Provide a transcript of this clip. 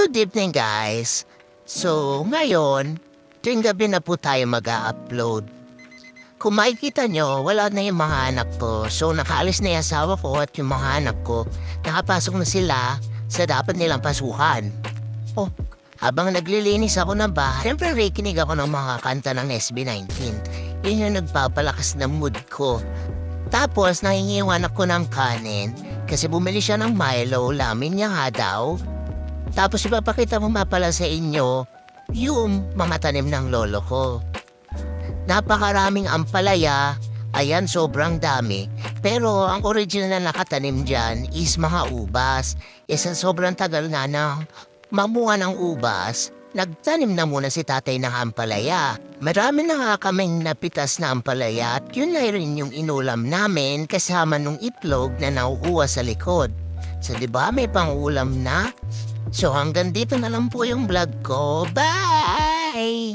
Good evening guys. So ngayon, tuwing gabi na po tayo mag-a-upload. Kung makikita nyo, wala na yung mga anak ko. So nakaalis na yung asawa ko at yung mga anak ko. Nakapasok na sila sa dapat nilang pasukan. Oh, habang naglilinis ako ng bahay, siyempre nakikinig ako ng mga kanta ng SB19. Yun yung nagpapalakas ng mood ko. Tapos nahingiwan ako ng kanin kasi bumili siya ng Milo, lamin niya nga daw. Tapos ipapakita mo pala sa inyo yung mga tanim ng lolo ko. Napakaraming ampalaya, ayan sobrang dami. Pero ang original na nakatanim dyan is mga ubas. Sa sobrang tagal na mamuha ng ubas, nagtanim na muna si tatay ng ampalaya. Marami na nga kaming napitas na ampalaya at yun na rin yung inulam namin kasama nung itlog na nauuwa sa likod. So diba may pangulam na? So hanggang dito na lang po yung vlog ko. Bye!